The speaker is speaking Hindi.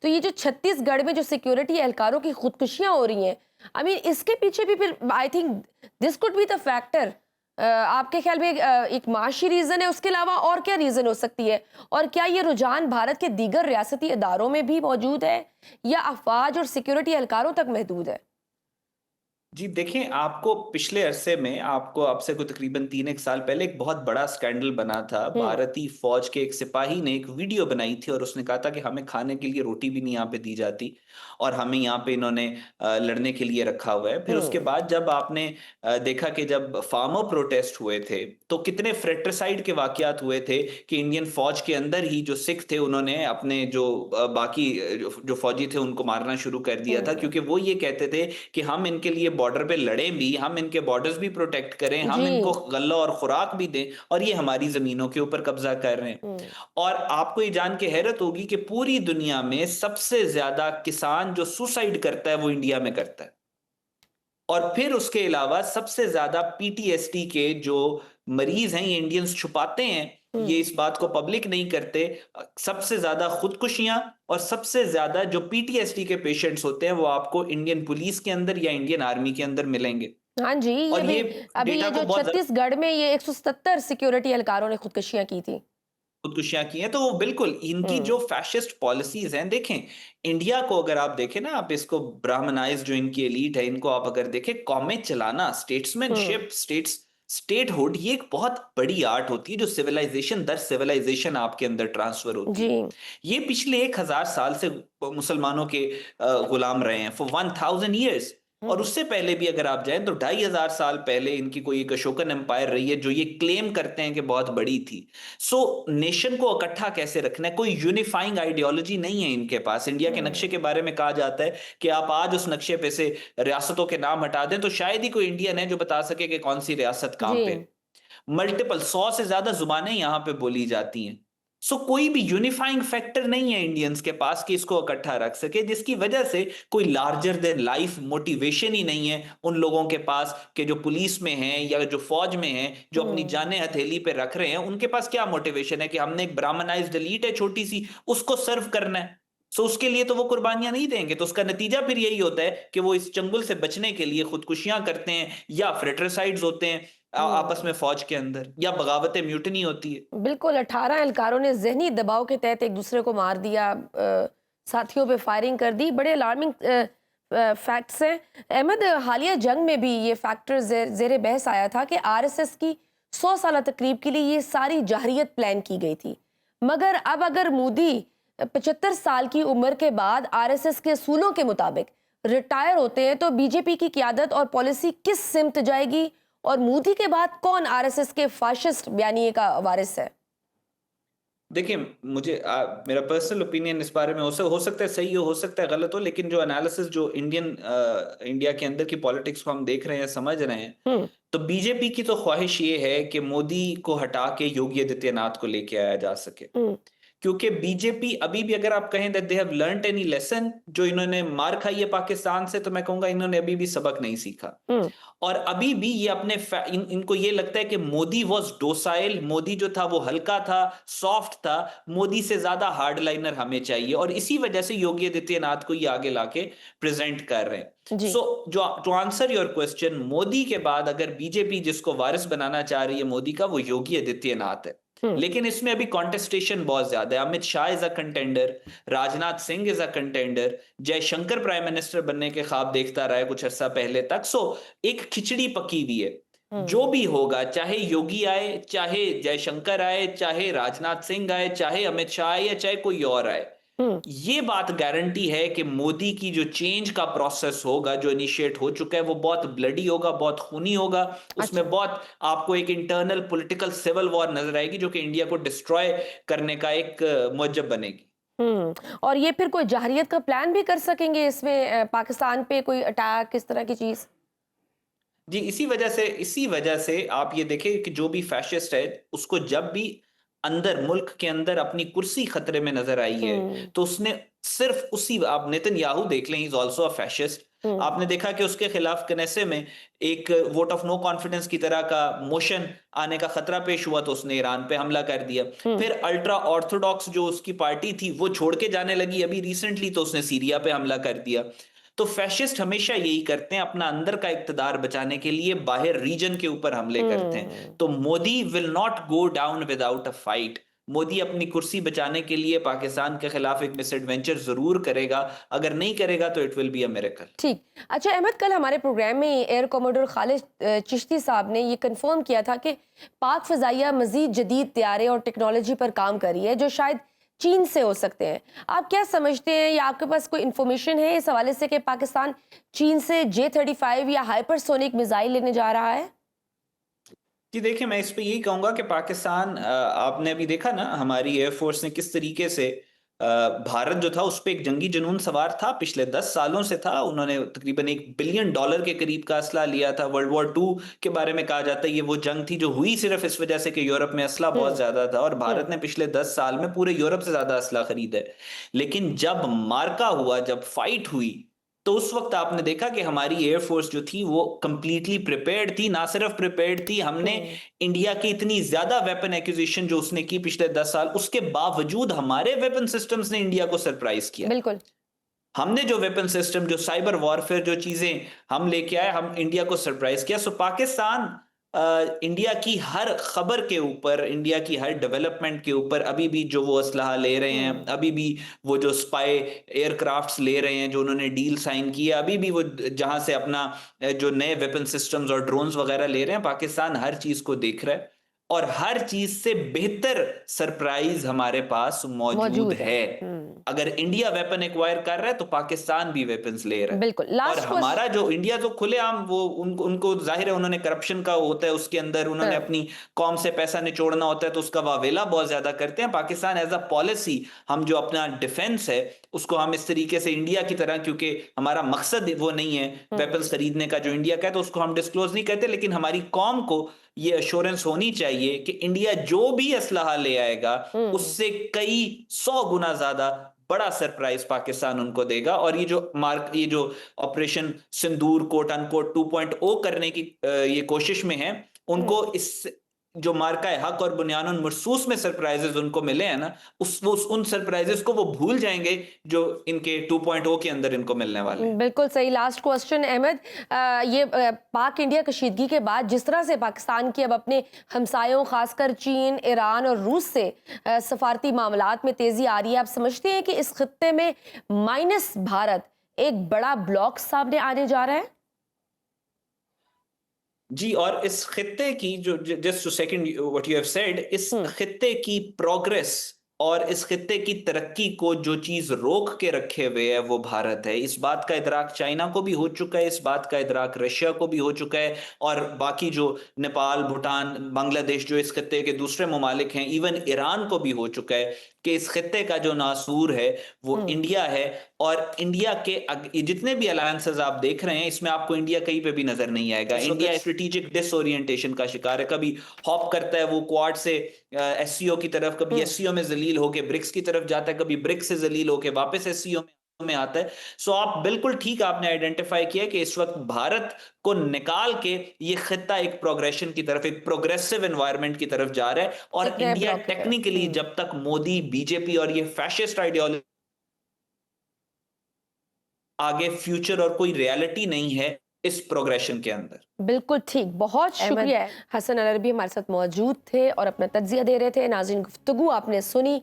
तो ये जो छत्तीसगढ़ में जो सिक्योरिटी एहलकारों की खुदकुशियां हो रही हैं, आई मीन इसके पीछे भी फिर I think this could be the factor. आपके ख्याल में एक माशी रीजन है, उसके अलावा और क्या रीजन हो सकती है? और क्या ये रुझान भारत के दीगर रियासती इदारों में भी मौजूद है या अफवाज और सिक्योरिटी एहलकारों तक महदूद है? जी देखें, आपको पिछले अरसे में आपको अब से कोई तकरीबन 3 एक साल पहले एक बहुत बड़ा स्कैंडल बना था। हम्म। भारतीय फौज के एक सिपाही ने एक वीडियो बनाई थी और उसने कहा था कि हमें खाने के लिए रोटी भी नहीं यहाँ पे दी जाती और हमें यहाँ पे इन्होंने लड़ने के लिए रखा हुआ है। फिर उसके हम्म। बाद जब आपने देखा कि जब फार्मर प्रोटेस्ट हुए थे तो कितने फ्रेट्रिसाइड के वाकयात हुए थे कि इंडियन फौज के अंदर ही जो सिख थे उन्होंने अपने जो बाकी जो फौजी थे उनको मारना शुरू कर दिया था, हम्म। क्योंकि वो ये कहते थे कि हम इनके लिए बॉर्डर पे लड़ें भी, हम इनके बॉर्डर्स भी प्रोटेक्ट करें, जी। हम इनको गल्ला और खुराक भी दें और ये हमारी जमीनों के ऊपर कब्जा कर रहे हैं। हम्म। और आपको ये जान के हैरत होगी कि पूरी दुनिया में सबसे ज्यादा किसान जो सुसाइड करता है वो इंडिया में करता है। और फिर उसके अलावा सबसे ज्यादा पीटीएसडी के जो मरीज हैं ये इंडियंस छुपाते हैं, ये हम्म। इस बात को पब्लिक नहीं करते। सबसे ज्यादा खुदकुशियां और सबसे ज्यादा जो पीटीएसडी के पेशेंट्स होते हैं वो आपको इंडियन पुलिस के अंदर या इंडियन आर्मी के अंदर मिलेंगे। हाँ जी, ये और भी ये अभी डेटा ये को जो बहुत छत्तीसगढ़ में ये 177 सिक्योरिटी एहलकारों ने खुदकुशियां की थी। खुदकुशियां की हैं, तो वो बिल्कुल इनकी हम्म। जो फैशिस्ट पॉलिसीज हैं देखें। इंडिया को अगर आप देखें ना, आप इसको ब्राह्मणाइज जो इनकी एलीट है इनको आप अगर देखें, कौमें चलाना, हम्म। स्टेट्समैनशिप, स्टेटहुड, ये एक बहुत बड़ी आर्ट होती है जो सिविलाइजेशन दर सिविलाइजेशन आपके अंदर ट्रांसफर होती जी। है। ये पिछले 1,000 साल से मुसलमानों के गुलाम रहे हैं फॉर 1,000 ईयर्स। और हम्म। उससे पहले भी अगर आप जाएं तो 2,500 साल पहले इनकी कोई एक अशोकन एम्पायर रही है जो ये क्लेम करते हैं कि बहुत बड़ी थी। सो नेशन को इकट्ठा कैसे रखना है, कोई यूनिफाइंग आइडियोलॉजी नहीं है इनके पास। इंडिया के नक्शे के हम्म। बारे में कहा जाता है कि आप आज उस नक्शे पे से रियासतों के नाम हटा दें तो शायद ही कोई इंडियन है जो बता सके कि कौन सी रियासत कहां जी। पे। मल्टीपल 100 से ज्यादा जुबानें यहां पे बोली जाती हैं। सो कोई भी यूनिफाइंग फैक्टर नहीं है इंडियंस के पास कि इसको इकट्ठा रख सके, जिसकी वजह से कोई लार्जर देन लाइफ मोटिवेशन ही नहीं है उन लोगों के पास कि जो पुलिस में हैं या जो फौज में हैं, जो अपनी हम्म। जानें हथेली पे रख रहे हैं। उनके पास क्या मोटिवेशन है कि हमने एक ब्राह्मणाइज्ड एलीट है छोटी सी, उसको सर्व करना है। सो उसके लिए तो वो कुर्बानियां नहीं देंगे। तो उसका नतीजा फिर यही होता है कि वो इस चंगुल से बचने के लिए खुदकुशियां करते हैं या फ्रेट्रिसाइड्स होते हैं आपस हम्म। में फौज के अंदर, या बगावतें, म्यूटनी होती है। बिल्कुल, 18 एहलकारों ने ज़हनी दबाव के तहत एक दूसरे को मार दिया, साथियों पे फायरिंग कर दी। बड़े अलार्मिंग फैक्ट्स हैं। अहमद, हालिया जंग में भी ये फैक्टर ज़ेरे बहस आया था कि आरएसएस की 100 साला तकरीब के लिए ये सारी जाहिरियत प्लान की गई थी। मगर अब अगर मोदी 75 साल की उम्र के बाद आरएसएस के असूलों के मुताबिक रिटायर होते हैं तो बीजेपी की क़यादत और पॉलिसी किस सिमत जाएगी? और मोदी के बाद कौन आरएसएस के फाशिस्ट बयानिए का वारिस है? देखिए, मुझे मेरा पर्सनल ओपिनियन इस बारे में हो सकता है सही हो सकता है गलत हो, लेकिन जो एनालिसिस जो इंडिया के अंदर की पॉलिटिक्स को हम देख रहे हैं, समझ रहे हैं, हम्म। तो बीजेपी की तो ख्वाहिश ये है कि मोदी को हटा के योगी आदित्यनाथ को लेके आया जा सके। हम्म। क्योंकि बीजेपी अभी भी, अगर आप कहें that they have learned any lesson, जो इन्होंने मार खाई है पाकिस्तान से, तो मैं कहूंगा इन्होंने अभी भी सबक नहीं सीखा। हम्म। और अभी भी ये इनको ये लगता है कि मोदी वॉज डोसाइल, मोदी जो था वो हल्का था, सॉफ्ट था। मोदी से ज्यादा हार्ड लाइनर हमें चाहिए, और इसी वजह से योगी आदित्यनाथ को ये आगे लाके प्रेजेंट कर रहे हैं। जी। सो जो to answer your question, Modi के बाद अगर बीजेपी जिसको वारिस बनाना चाह रही है मोदी का, वो योगी आदित्यनाथ है। हम्म। लेकिन इसमें अभी कॉन्टेस्टेशन बहुत ज्यादा है। Amit Shah is a contender, Rajnath Singh is a contender, Jaishankar prime minister बनने के ख्वाब देखता रहा है कुछ अर्सा पहले तक। सो एक खिचड़ी पकी हुई है। जो हम्म। भी होगा, चाहे योगी आए, चाहे जयशंकर आए, चाहे राजनाथ सिंह आए, चाहे अमित शाह आए, या चाहे कोई और आए, हम्म। ये बात गारंटी है कि मोदी की जो चेंज का प्रोसेस होगा, जो इनिशिएट हो चुका है, वो बहुत ब्लडी होगा, बहुत खूनी होगा। उसमें अच्छा। बहुत आपको एक इंटरनल पॉलिटिकल सिविल वॉर नजर आएगी जो कि इंडिया को डिस्ट्रॉय करने का एक मुवज्जब बनेगी। और ये फिर कोई जाहरियत का प्लान भी कर सकेंगे इसमें, पाकिस्तान पे कोई अटैक इस तरह की चीज? जी, इसी वजह से आप ये देखें कि जो भी फैशिस्ट है, उसको जब भी अंदर, मुल्क के अंदर अपनी कुर्सी खतरे में नजर आई है, हम्म। तो उसने सिर्फ उसी आप नेतन्याहू देख लें, he is also a fascist. आपने देखा कि उसके खिलाफ कनेसे में एक वोट ऑफ नो कॉन्फिडेंस की तरह का मोशन आने का खतरा पेश हुआ तो उसने ईरान पे हमला कर दिया। फिर अल्ट्रा ऑर्थोडॉक्स जो उसकी पार्टी थी वो छोड़ के जाने लगी अभी रिसेंटली, तो उसने सीरिया पे हमला कर दिया। तो फैशिस्ट हमेशा यही करते हैं, अपना अंदर का इक्तदार बचाने के लिए बाहर रीजन के ऊपर हमले करते हैं। तो Modi will not go down without a fight. Modi अपनी कुर्सी बचाने के लिए पाकिस्तान के खिलाफ एक मिसएडवेंचर जरूर करेगा, अगर नहीं करेगा तो it will be a miracle. ठीक। अच्छा अहमद, कल हमारे प्रोग्राम में एयर कमोडोर खालिद चिश्ती साहब ने ये कंफर्म किया था कि पाक फ़ज़ाइया मज़ीद जदीद तैयारे और टेक्नोलॉजी पर काम कर रही है जो शायद चीन से हो सकते हैं। आप क्या समझते हैं या आपके पास कोई इन्फॉर्मेशन है इस हवाले से कि पाकिस्तान चीन से J-35 या हाइपरसोनिक मिसाइल लेने जा रहा है? जी देखिए, मैं इस पे यही कहूंगा कि पाकिस्तान, आपने अभी देखा ना हमारी एयरफोर्स ने किस तरीके से भारत जो था उस पे एक जंगी जुनून सवार था, पिछले 10 सालों से था। उन्होंने तकरीबन $1 बिलियन के करीब का असला लिया था। वर्ल्ड वॉर 2 के बारे में कहा जाता है ये वो जंग थी जो हुई सिर्फ इस वजह से कि यूरोप में असला बहुत ज्यादा था, और भारत ने पिछले 10 साल में पूरे यूरोप से ज्यादा असला खरीदा है। लेकिन जब मार्का हुआ, जब फाइट हुई, तो उस वक्त आपने देखा कि हमारी एयरफोर्स जो थी वो कंप्लीटली प्रिपेयर्ड थी। ना सिर्फ प्रिपेयर्ड थी, हमने इंडिया की इतनी ज्यादा वेपन एक्विजिशन जो उसने की पिछले 10 साल, उसके बावजूद हमारे वेपन सिस्टम्स ने इंडिया को सरप्राइज किया। बिल्कुल। हमने जो वेपन सिस्टम, जो साइबर वॉरफेयर, जो चीजें हम लेके आए, हम इंडिया को सरप्राइज किया। सो पाकिस्तान इंडिया की हर खबर के ऊपर, इंडिया की हर डेवलपमेंट के ऊपर अभी भी जो वो असलहा ले रहे हैं, अभी भी वो जो स्पाई एयरक्राफ्ट्स ले रहे हैं, जो उन्होंने डील साइन की है, अभी भी वो जहां से अपना जो नए वेपन सिस्टम्स और ड्रोन्स वगैरह ले रहे हैं, पाकिस्तान हर चीज को देख रहा है और हर चीज से बेहतर सरप्राइज हमारे पास मौजूद मौजूद है। है। अगर इंडिया वेपन एक्वायर कर रहा है तो पाकिस्तान भी वेपन्स ले रहा है। बिल्कुल। और लास्ट हमारा जो इंडिया तो खुलेआम वो उनको जाहिर है, उन्होंने करप्शन का होता है उसके अंदर, उन्होंने अपनी कौम से पैसा निचोड़ना होता है तो उसका वावेला बहुत ज्यादा करते हैं। पाकिस्तान एज अ पॉलिसी, हम जो अपना डिफेंस है उसको हम इस तरीके से इंडिया की तरह, क्योंकि हमारा मकसद वो नहीं है वेपन्स खरीदने का जो इंडिया का है, तो उसको हम डिस्क्लोज नहीं करते। लेकिन हमारी कौम को ये अश्योरेंस होनी चाहिए कि इंडिया जो भी असलहा ले आएगा उससे कई 100 गुना ज्यादा बड़ा सरप्राइज पाकिस्तान उनको देगा। और ये जो ऑपरेशन सिंदूर कोट अनकोट 2.0 करने की ये कोशिश में है, उनको इस जो मार्का हक और बुनियानुन मरसूस में सरप्राइजेस उनको मिले हैं ना, उन सरप्राइजेस को वो भूल जाएंगे जो इनके 2.0 के अंदर इनको मिलने वाले हैं। बिल्कुल सही। लास्ट क्वेश्चन अहमद, पाक इंडिया कशीदगी के बाद जिस तरह से पाकिस्तान की अब अपने हमसायों खासकर चीन, ईरान और रूस से सफारती मामलात में तेजी आ रही है, आप समझते हैं कि इस खित्ते में माइनस भारत एक बड़ा ब्लॉक सामने आने जा रहा है? जी, और इस खित्ते की जो, just to second what you have said, इस खित्ते की प्रोग्रेस और इस खित्ते की तरक्की को जो चीज रोक के रखे हुए है वो भारत है। इस बात का इदराक चाइना को भी हो चुका है, इस बात का इदराक रशिया को भी हो चुका है, और बाकी जो नेपाल, भूटान, बांग्लादेश जो इस खित्ते के दूसरे ममालिक हैं, इवन ईरान को भी हो चुका है कि इस खित्ते का जो नासूर है वो इंडिया है। और इंडिया के ये जितने भी अलायंसेस आप देख रहे हैं, इसमें आपको इंडिया कहीं पे भी नजर नहीं आएगा। इंडिया स्ट्रेटेजिक डिसओरिएंटेशन का शिकार है, कभी हॉप करता है वो क्वाड से एससीओ की तरफ, कभी एससीओ में जलील होके ब्रिक्स की तरफ जाता है, कभी ब्रिक्स से जलील होके वापस एससीओ में आता है। सो आप बिल्कुल ठीक आपने आइडेंटिफाई किया कि इस वक्त भारत को निकाल के ये खित्ता एक प्रोग्रेशन की तरफ, एक प्रोग्रेसिव एनवायरनमेंट की तरफ जा रहा है। और एक नए इंडिया ब्लॉक की तरफ। टेक्निकली जब तक मोदी, बीजेपी और ये फैशिस्ट आइडियोलॉजी आगे फ्यूचर और कोई रियलिटी नहीं है इस प्रोग्रेशन के अंदर। बिल्कुल ठीक। बहुत शुक्रिया। हसन अल अरबी हमारे साथ मौजूद थे और अपना तज्जिया दे रहे थे। नाज़रीन, गुफ्तगू आपने सुनी।